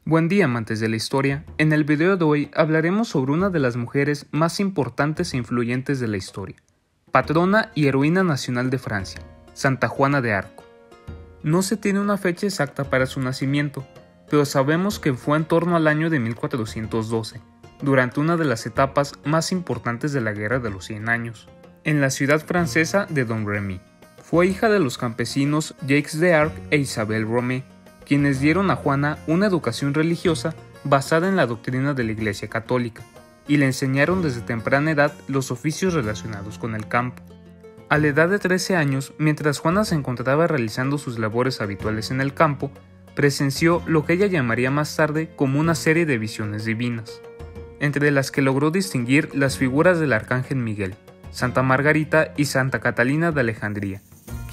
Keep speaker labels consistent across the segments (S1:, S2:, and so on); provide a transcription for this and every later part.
S1: Buen día, amantes de la historia. En el video de hoy hablaremos sobre una de las mujeres más importantes e influyentes de la historia, patrona y heroína nacional de Francia, Santa Juana de Arco. No se tiene una fecha exacta para su nacimiento, pero sabemos que fue en torno al año de 1412, durante una de las etapas más importantes de la Guerra de los 100 años, en la ciudad francesa de Domremy. Fue hija de los campesinos Jacques d'Arc e Isabelle Romée, quienes dieron a Juana una educación religiosa basada en la doctrina de la Iglesia Católica, y le enseñaron desde temprana edad los oficios relacionados con el campo. A la edad de 13 años, mientras Juana se encontraba realizando sus labores habituales en el campo, presenció lo que ella llamaría más tarde como una serie de visiones divinas, entre las que logró distinguir las figuras del Arcángel Miguel, Santa Margarita y Santa Catalina de Alejandría,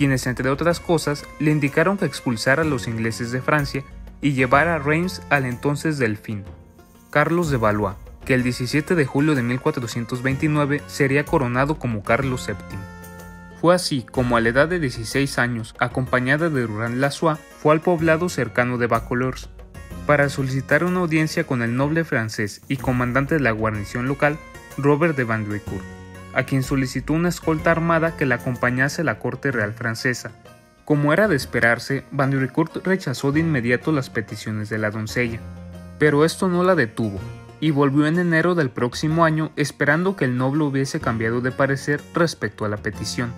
S1: quienes entre otras cosas le indicaron que expulsara a los ingleses de Francia y llevara a Reims al entonces delfín, Carlos de Valois, que el 17 de julio de 1429 sería coronado como Carlos VII. Fue así como a la edad de 16 años, acompañada de Durand-Lassois, fue al poblado cercano de Vaucouleurs para solicitar una audiencia con el noble francés y comandante de la guarnición local, Robert de Vandricourt, a quien solicitó una escolta armada que la acompañase a la corte real francesa. Como era de esperarse, Vandricourt rechazó de inmediato las peticiones de la doncella, pero esto no la detuvo, y volvió en enero del próximo año esperando que el noble hubiese cambiado de parecer respecto a la petición,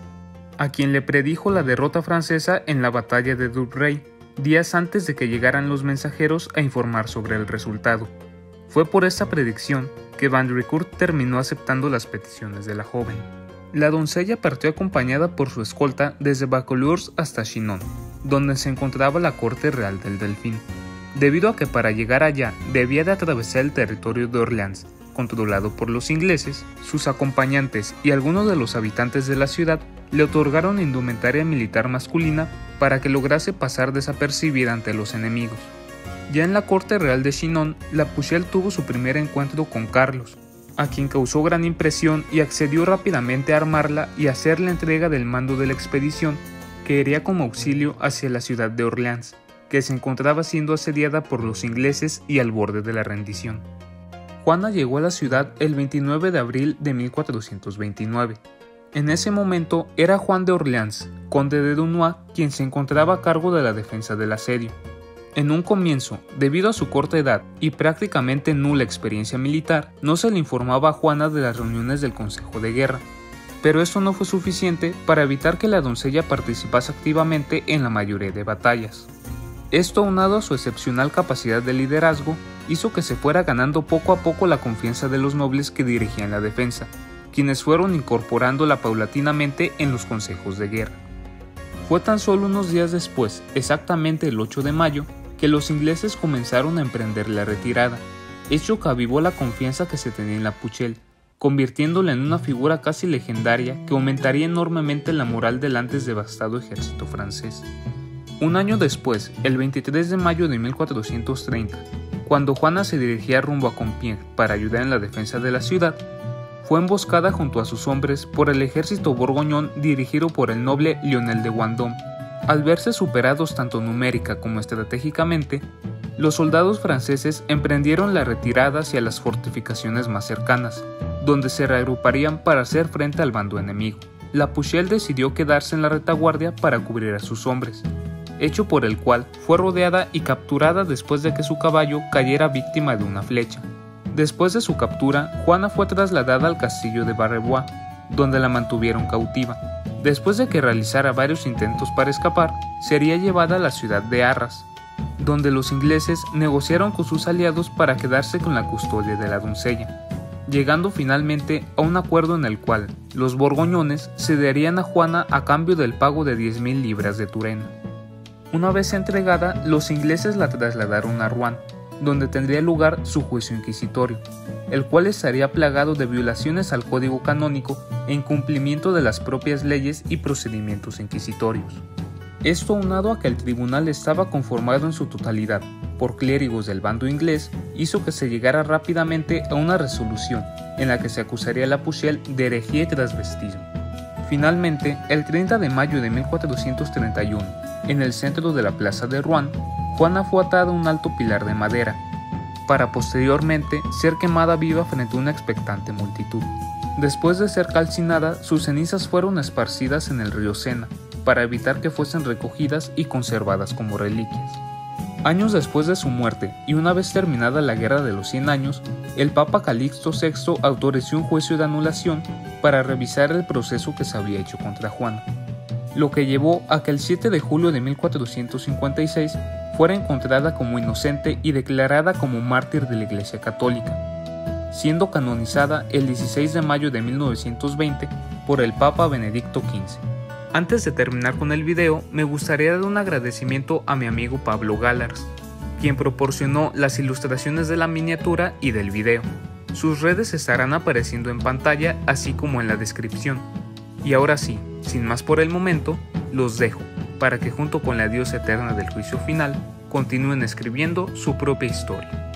S1: a quien le predijo la derrota francesa en la batalla de Dubreuil, días antes de que llegaran los mensajeros a informar sobre el resultado. Fue por esta predicción que Vandricourt terminó aceptando las peticiones de la joven. La doncella partió acompañada por su escolta desde Vaucouleurs hasta Chinon, donde se encontraba la corte real del Delfín, debido a que para llegar allá debía de atravesar el territorio de Orleans, controlado por los ingleses. Sus acompañantes y algunos de los habitantes de la ciudad le otorgaron indumentaria militar masculina para que lograse pasar desapercibida ante los enemigos. Ya en la corte real de Chinon, la Pucelle tuvo su primer encuentro con Carlos, a quien causó gran impresión y accedió rápidamente a armarla y a hacer la entrega del mando de la expedición que iría como auxilio hacia la ciudad de Orleans, que se encontraba siendo asediada por los ingleses y al borde de la rendición. Juana llegó a la ciudad el 29 de abril de 1429. En ese momento era Juan de Orleans, conde de Dunois, quien se encontraba a cargo de la defensa del asedio. En un comienzo, debido a su corta edad y prácticamente nula experiencia militar, no se le informaba a Juana de las reuniones del Consejo de Guerra, pero esto no fue suficiente para evitar que la doncella participase activamente en la mayoría de batallas. Esto, aunado a su excepcional capacidad de liderazgo, hizo que se fuera ganando poco a poco la confianza de los nobles que dirigían la defensa, quienes fueron incorporándola paulatinamente en los consejos de guerra. Fue tan solo unos días después, exactamente el 8 de mayo, que los ingleses comenzaron a emprender la retirada, hecho que avivó la confianza que se tenía en la Pucelle, convirtiéndola en una figura casi legendaria que aumentaría enormemente la moral del antes devastado ejército francés. Un año después, el 23 de mayo de 1430, cuando Juana se dirigía rumbo a Compiègne para ayudar en la defensa de la ciudad, fue emboscada junto a sus hombres por el ejército borgoñón dirigido por el noble Lionel de Vendôme. Al verse superados tanto numérica como estratégicamente, los soldados franceses emprendieron la retirada hacia las fortificaciones más cercanas, donde se reagruparían para hacer frente al bando enemigo. La Pucelle decidió quedarse en la retaguardia para cubrir a sus hombres, hecho por el cual fue rodeada y capturada después de que su caballo cayera víctima de una flecha. Después de su captura, Juana fue trasladada al castillo de Barrebois, donde la mantuvieron cautiva. Después de que realizara varios intentos para escapar, sería llevada a la ciudad de Arras, donde los ingleses negociaron con sus aliados para quedarse con la custodia de la doncella, llegando finalmente a un acuerdo en el cual los borgoñones cederían a Juana a cambio del pago de 10.000 libras de Turena. Una vez entregada, los ingleses la trasladaron a Rouen, donde tendría lugar su juicio inquisitorio, el cual estaría plagado de violaciones al código canónico e incumplimiento de las propias leyes y procedimientos inquisitorios. Esto, aunado a que el tribunal estaba conformado en su totalidad por clérigos del bando inglés, hizo que se llegara rápidamente a una resolución en la que se acusaría a la Pucelle de herejía y transvestismo. Finalmente, el 30 de mayo de 1431, en el centro de la plaza de Rouen, Juana fue atada a un alto pilar de madera, para posteriormente ser quemada viva frente a una expectante multitud. Después de ser calcinada, sus cenizas fueron esparcidas en el río Sena, para evitar que fuesen recogidas y conservadas como reliquias. Años después de su muerte, y una vez terminada la Guerra de los 100 años, el Papa Calixto VI autorizó un juicio de anulación para revisar el proceso que se había hecho contra Juana, lo que llevó a que el 7 de julio de 1456 fuera encontrada como inocente y declarada como mártir de la Iglesia Católica, siendo canonizada el 16 de mayo de 1920 por el Papa Benedicto XV. Antes de terminar con el video, me gustaría dar un agradecimiento a mi amigo Pablo Galars, quien proporcionó las ilustraciones de la miniatura y del video. Sus redes estarán apareciendo en pantalla, así como en la descripción. Y ahora sí, sin más por el momento, los dejo, para que junto con la diosa eterna del juicio final, continúen escribiendo su propia historia.